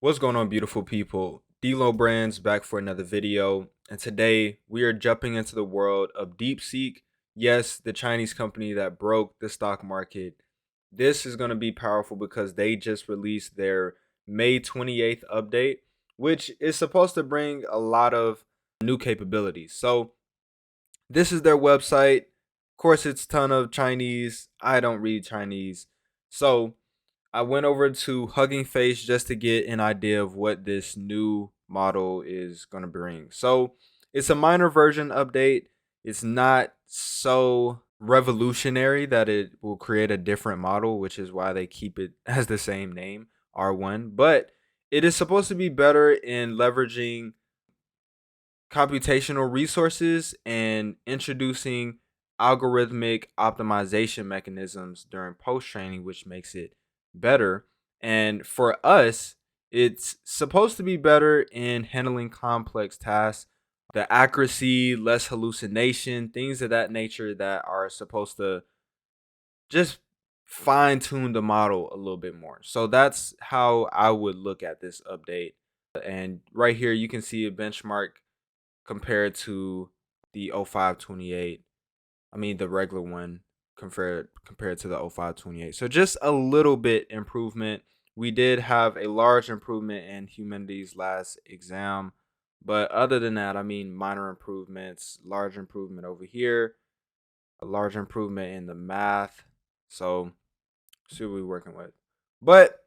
What's going on, beautiful people? D-Lo Brands back for another video, and today we are jumping into the world of Deepseek. Yes, the Chinese company that broke the stock market. This is going to be powerful because they just released their May 28th update, which is supposed to bring a lot of new capabilities. So, this is their website. Of course, it's a ton of Chinese. I don't read Chinese. So, I went over to Hugging Face just to get an idea of what this new model is going to bring. So it's a minor version update. It's not so revolutionary that it will create a different model, which is why they keep it as the same name, R1. But it is supposed to be better in leveraging computational resources and introducing algorithmic optimization mechanisms during post training, which makes it better. And for us, it's supposed to be better in handling complex tasks, the accuracy, less hallucination, things of that nature that are supposed to just fine tune the model a little bit more. So that's how I would look at this update. And right here, you can see a benchmark compared to the 0528. I mean the regular one compared to the 0528. So just a little bit improvement. We did have a large improvement in humanities last exam, but other than that, I mean minor improvements, large improvement over here, a large improvement in the math. So see what we're working with. But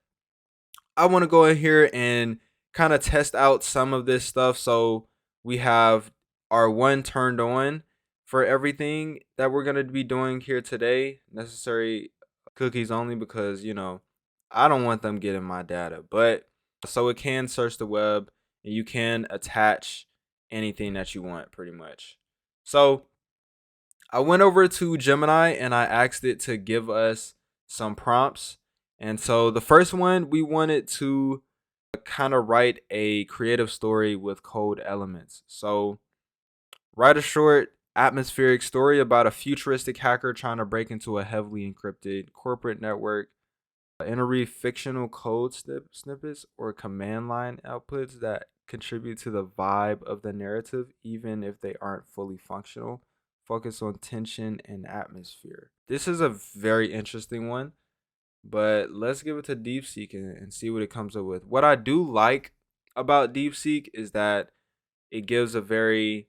I want to go in here and kind of test out some of this stuff. So we have our one turned on for everything that we're going to be doing here today. Necessary cookies only because, I don't want them getting my data. But so it can search the web and you can attach anything that you want pretty much. So I went over to Gemini and I asked it to give us some prompts. And so the first one, we wanted to kind of write a creative story with code elements. So write a short atmospheric story about a futuristic hacker trying to break into a heavily encrypted corporate network. Enter fictional code snippets or command line outputs that contribute to the vibe of the narrative, even if they aren't fully functional. Focus on tension and atmosphere. This is a very interesting one, but let's give it to DeepSeek and see what it comes up with. What I do like about DeepSeek is that it gives a very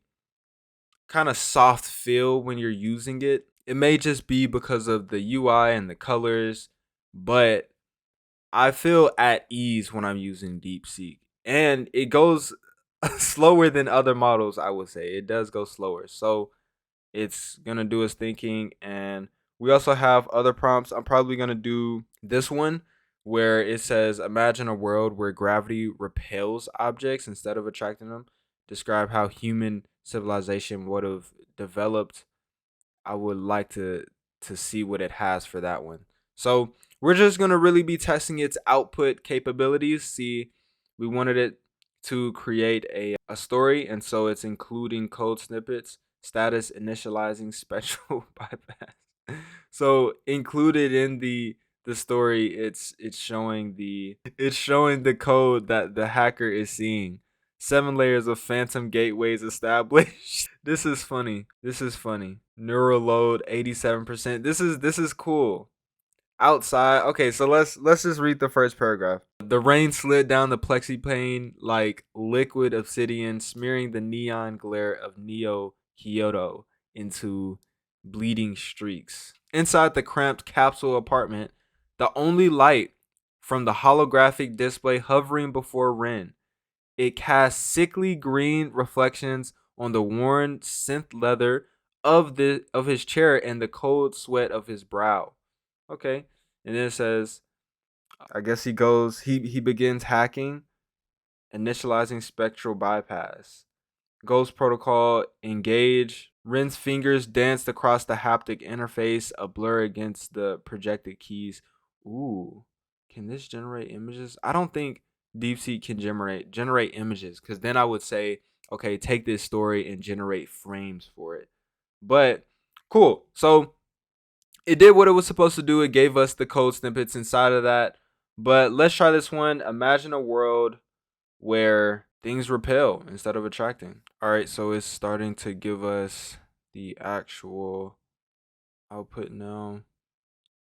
kind of soft feel when you're using it. It may just be because of the UI and the colors, but I feel at ease when I'm using DeepSeek. And it goes slower than other models, I would say. It does go slower. So it's going to do its thinking. And we also have other prompts. I'm probably going to do this one where it says, imagine a world where gravity repels objects instead of attracting them. Describe how human civilization would have developed. I would like to see what it has for that one. So we're just gonna really be testing its output capabilities. See, we wanted it to create a story, and so it's including code snippets, status initializing spectral bypass. So included in the story, it's showing the code that the hacker is seeing. 7 layers of phantom gateways established. This is funny. This is funny. Neural load 87%. This is cool. Outside. Okay, so let's just read the first paragraph. The rain slid down the plexi like liquid obsidian, smearing the neon glare of Neo Kyoto into bleeding streaks. Inside the cramped capsule apartment, the only light from the holographic display hovering before Ren. It casts sickly green reflections on the worn synth leather of his chair and the cold sweat of his brow. Okay. And then it says, I guess he begins hacking, initializing spectral bypass. Ghost protocol engage. Ren's fingers danced across the haptic interface, a blur against the projected keys. Ooh, can this generate images? I don't think DeepSeek can generate images, because then I would say, okay, take this story and generate frames for it. But cool. So it did what it was supposed to do. It gave us the code snippets inside of that. But let's try this one. Imagine a world where things repel instead of attracting. All right, so it's starting to give us the actual output now.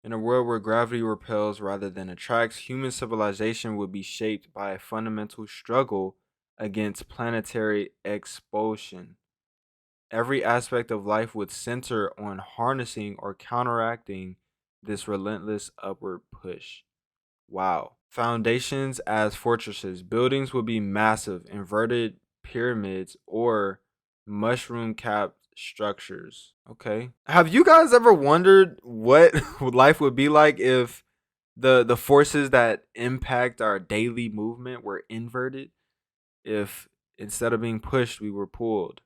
In a world where gravity repels rather than attracts, human civilization would be shaped by a fundamental struggle against planetary expulsion. Every aspect of life would center on harnessing or counteracting this relentless upward push. Wow. Foundations as fortresses. Buildings would be massive, inverted pyramids or mushroom capped structures. Okay. Have you guys ever wondered what life would be like if the forces that impact our daily movement were inverted? If instead of being pushed, we were pulled?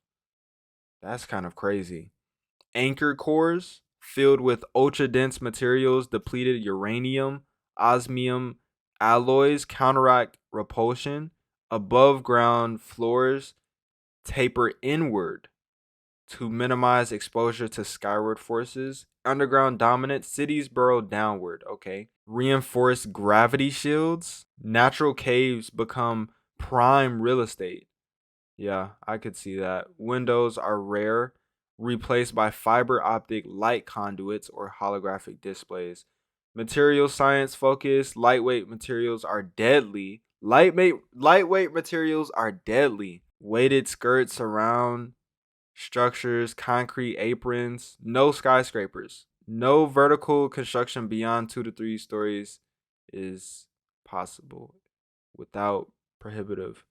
That's kind of crazy. Anchor cores filled with ultra dense materials, depleted uranium, osmium alloys counteract repulsion. Above ground floors taper inward to minimize exposure to skyward forces. Underground dominant cities burrow downward. Okay. Reinforced gravity shields. Natural caves become prime real estate. Yeah, I could see that. Windows are rare, replaced by fiber optic light conduits or holographic displays. Material science focused, lightweight materials are deadly. Lightweight materials are deadly. Weighted skirts around structures, concrete aprons, no skyscrapers. No vertical construction beyond 2 to 3 stories is possible without prohibitive.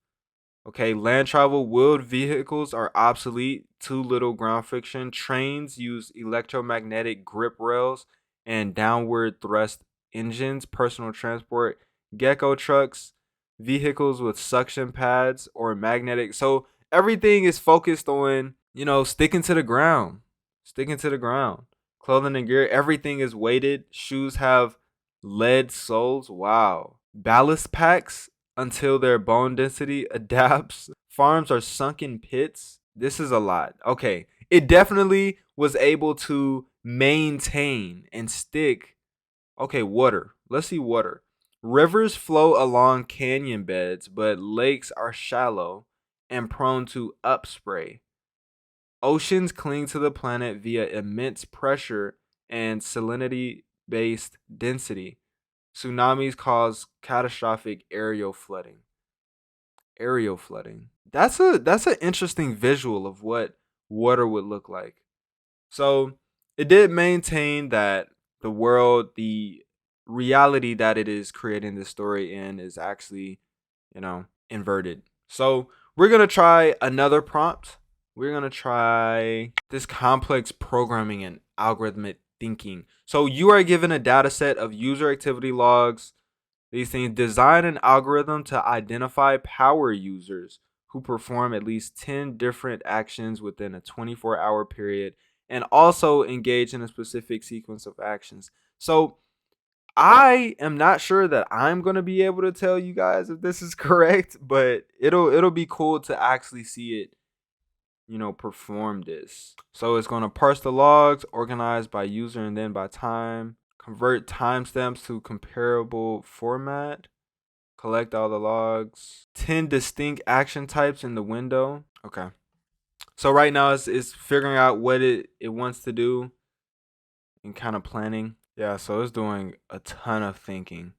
Okay, land travel, wheeled vehicles are obsolete. Too little ground friction. Trains use electromagnetic grip rails and downward thrust engines. Personal transport, gecko trucks, vehicles with suction pads or magnetic. So everything is focused on, sticking to the ground. Sticking to the ground. Clothing and gear, everything is weighted. Shoes have lead soles. Wow. Ballast packs until their bone density adapts. Farms are sunken pits. This is a lot. Okay. It definitely was able to maintain and stick. Okay, water. Let's see water. Rivers flow along canyon beds, but lakes are shallow and prone to upspray. Oceans cling to the planet via immense pressure and salinity based density. Tsunamis cause catastrophic aerial flooding. Aerial flooding. That's an interesting visual of what water would look like. So it did maintain that the reality that it is creating the story in is actually, inverted. So we're gonna try another prompt. We're gonna try this complex programming and algorithmic thinking. So you are given a data set of user activity logs. These things design an algorithm to identify power users who perform at least 10 different actions within a 24-hour period and also engage in a specific sequence of actions. So I am not sure that I'm going to be able to tell you guys if this is correct, but it'll be cool to actually see it, perform this. So it's going to parse the logs, organize by user and then by time, convert timestamps to comparable format, collect all the logs, 10 distinct action types in the window. Okay. So right now it's figuring out what it wants to do and kind of planning. Yeah, so it's doing a ton of thinking.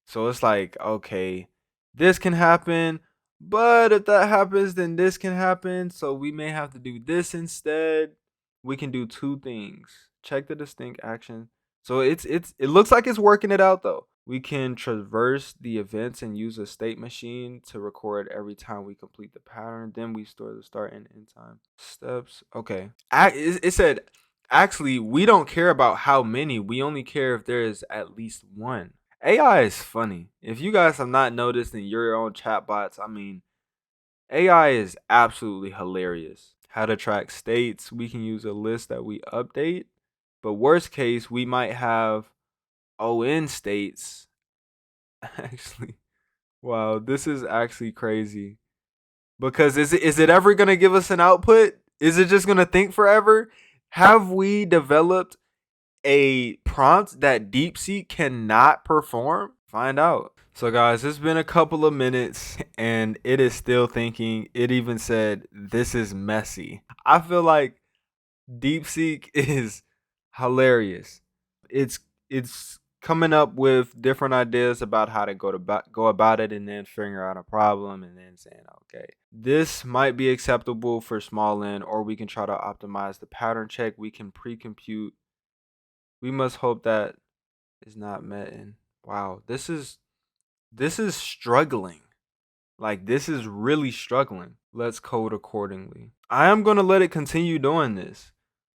So it's like, okay, this can happen, but if that happens, then this can happen. So we may have to do this instead. We can do two things. Check the distinct action. So it looks like it's working it out though. We can traverse the events and use a state machine to record every time we complete the pattern. Then we store the start and end time. Steps. Okay. It said, actually, we don't care about how many. We only care if there is at least one. AI is funny. If you guys have not noticed in your own chatbots, AI is absolutely hilarious. How to track states, we can use a list that we update. But worst case, we might have ON states. Actually, wow, this is actually crazy. Because is it ever gonna give us an output? Is it just gonna think forever? Have we developed a prompt that DeepSeek cannot perform? Find out. So guys, it's been a couple of minutes and it is still thinking. It even said this is messy. I feel like DeepSeek is hilarious. It's it's coming up with different ideas about how to go about it, and then figuring out a problem, and then saying, okay, this might be acceptable for small n, or we can try to optimize the pattern check. We can pre-compute. We must hope that is not met in. Wow, this is struggling. Like, this is really struggling. Let's code accordingly. I am going to let it continue doing this,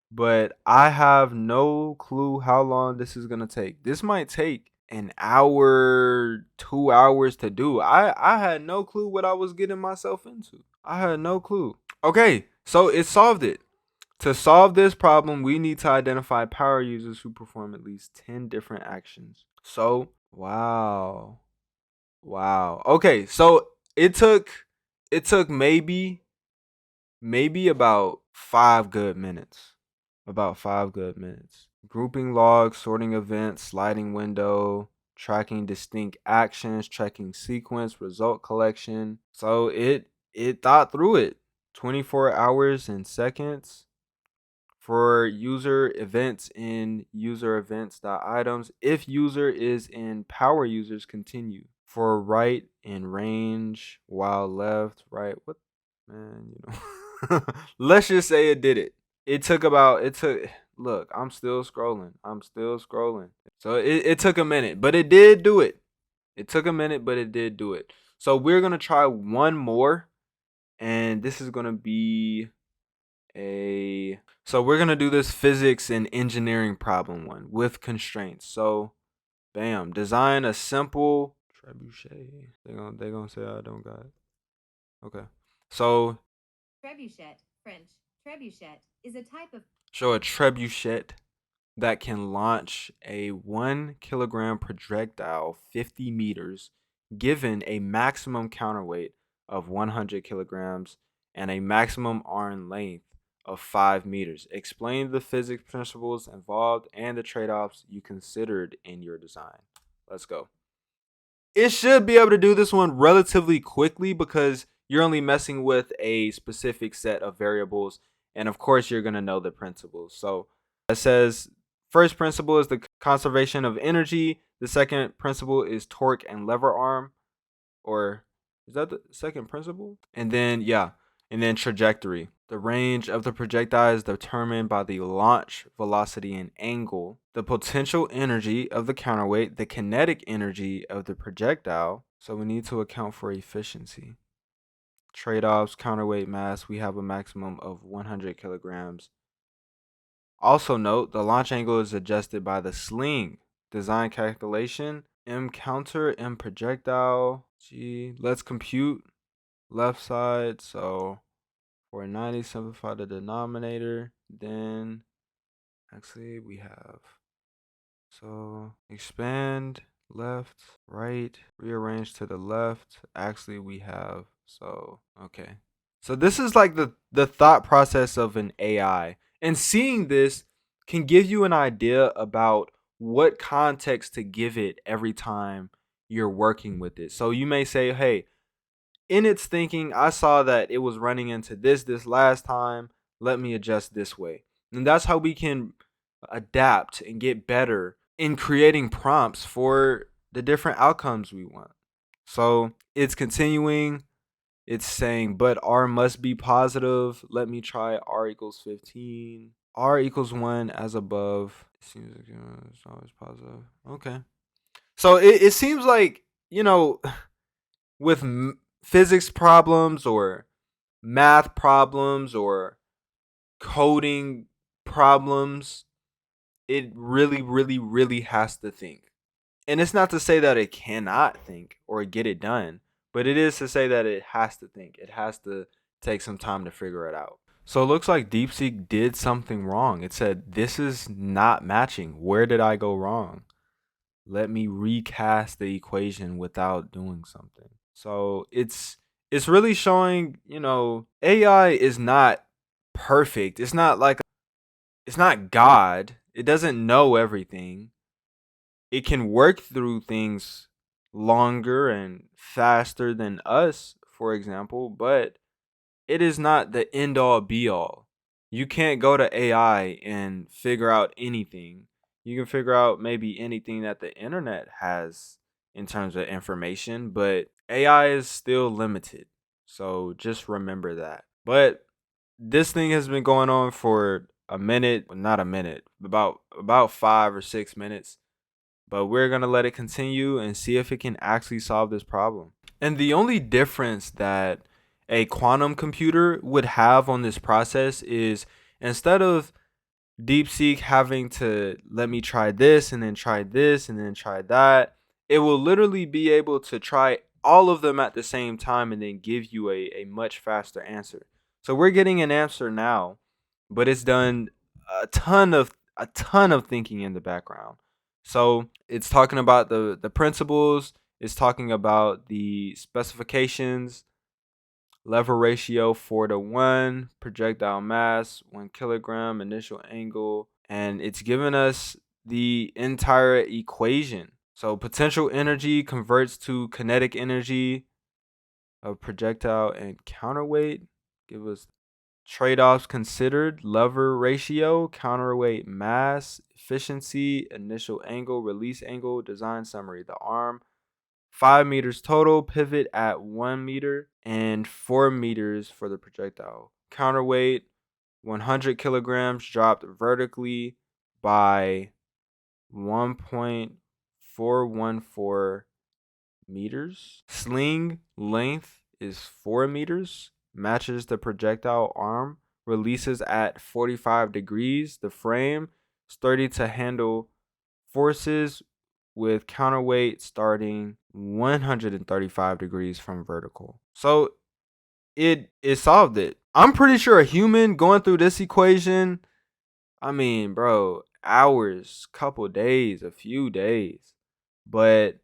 but I have no clue how long this is going to take. This might take an hour, 2 hours to do. I had no clue what I was getting myself into. I had no clue. Okay, so it solved it. To solve this problem, we need to identify power users who perform at least 10 different actions. So, wow. Wow. Okay, so it took maybe about 5 good minutes. About 5 good minutes. Grouping logs, sorting events, sliding window, tracking distinct actions, tracking sequence, result collection. So it thought through it. 24 hours and seconds for user events in user events.items. If user is in power users, continue. For right in range while left, right. What, man, Let's just say it did it. It took look, I'm still scrolling. I'm still scrolling. So it took a minute, but it did do it. It took a minute, but it did do it. So we're gonna try one more, and this is gonna be a so we're gonna do this physics and engineering problem one with constraints. So bam, design a simple trebuchet. They gonna say I don't got it. Okay. So trebuchet, French. Trebuchet is a type of show a trebuchet that can launch a 1 kilogram projectile 50 meters given a maximum counterweight of 100 kilograms and a maximum arm length of 5 meters. Explain the physics principles involved and the trade offs you considered in your design. Let's go. It should be able to do this one relatively quickly because you're only messing with a specific set of variables. And of course, you're going to know the principles. So it says first principle is the conservation of energy. The second principle is torque and lever arm. Or is that the second principle? And then, yeah. And then trajectory. The range of the projectile is determined by the launch velocity and angle, the potential energy of the counterweight, the kinetic energy of the projectile. So we need to account for efficiency. Trade-offs, counterweight mass, we have a maximum of 100 kilograms. Also note, the launch angle is adjusted by the sling. Design calculation, M counter, M projectile. G, let's compute left side. So 490, simplify the denominator. Then actually we have, so expand left, right, rearrange to the left. Actually we have, so okay. So this is like the thought process of an AI. And seeing this can give you an idea about what context to give it every time you're working with it. So you may say, hey, in its thinking, I saw that it was running into this last time. Let me adjust this way. And that's how we can adapt and get better in creating prompts for the different outcomes we want. So it's continuing. It's saying, but R must be positive. Let me try R equals 15. R equals 1 as above. It seems like it's always positive. Okay. So it seems like, with physics problems or math problems or coding problems, it really, really, really has to think. And it's not to say that it cannot think or get it done, but it is to say that it has to think. It has to take some time to figure it out. So it looks like DeepSeek did something wrong. It said, this is not matching. Where did I go wrong? Let me recast the equation without doing something. So it's really showing, AI is not perfect. It's not God. It doesn't know everything. It can work through things longer and faster than us, for example, but it is not the end all be all. You can't go to AI and figure out anything. You can figure out maybe anything that the internet has in terms of information, but AI is still limited. So just remember that. But this thing has been going on for a minute, well, not a minute, about 5 or 6 minutes. But we're gonna let it continue and see if it can actually solve this problem. And the only difference that a quantum computer would have on this process is, instead of DeepSeek having to let me try this and then try this and then try that, it will literally be able to try all of them at the same time and then give you a much faster answer. So we're getting an answer now, but it's done a ton of thinking in the background. So it's talking about the principles, it's talking about the specifications, lever ratio 4 to 1, projectile mass 1 kilogram, initial angle, and it's given us the entire equation. So potential energy converts to kinetic energy of projectile and counterweight. Give us trade-offs considered: lever ratio, counterweight mass, efficiency, initial angle, release angle, design summary. The arm, 5 meters total, pivot at 1 meter, and 4 meters for the projectile. Counterweight, 100 kilograms, dropped vertically by 1.414 meters. Sling length is 4 meters, matches the projectile arm, releases at 45 degrees. The frame, sturdy to handle forces with counterweight starting 135 degrees from vertical. So it solved it. I'm pretty sure a human going through this equation, I mean, bro, hours, couple days, a few days. But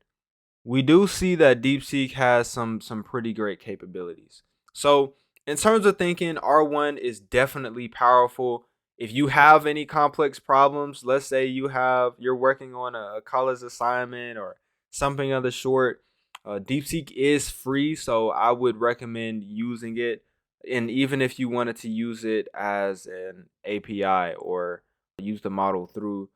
we do see that DeepSeek has some pretty great capabilities. So in terms of thinking, R1 is definitely powerful. If you have any complex problems, let's say you're working on a college assignment or something of the sort, DeepSeek is free, so I would recommend using it. And even if you wanted to use it as an API or use the model through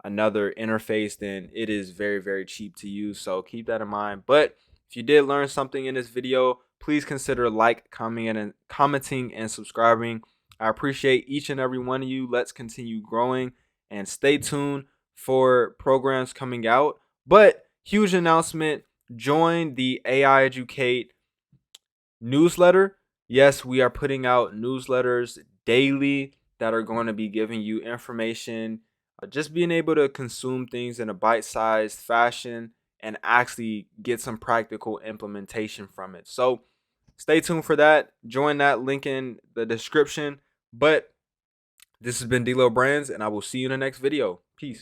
another interface, then it is very, very cheap to use. So keep that in mind. But if you did learn something in this video, please consider commenting and subscribing. I appreciate each and every one of you. Let's continue growing and stay tuned for programs coming out. But huge announcement: join the AI Educate newsletter. Yes, we are putting out newsletters daily that are going to be giving you information, just being able to consume things in a bite-sized fashion and actually get some practical implementation from it. So stay tuned for that. Join that link in the description. But this has been D'Lo Brands, and I will see you in the next video. Peace.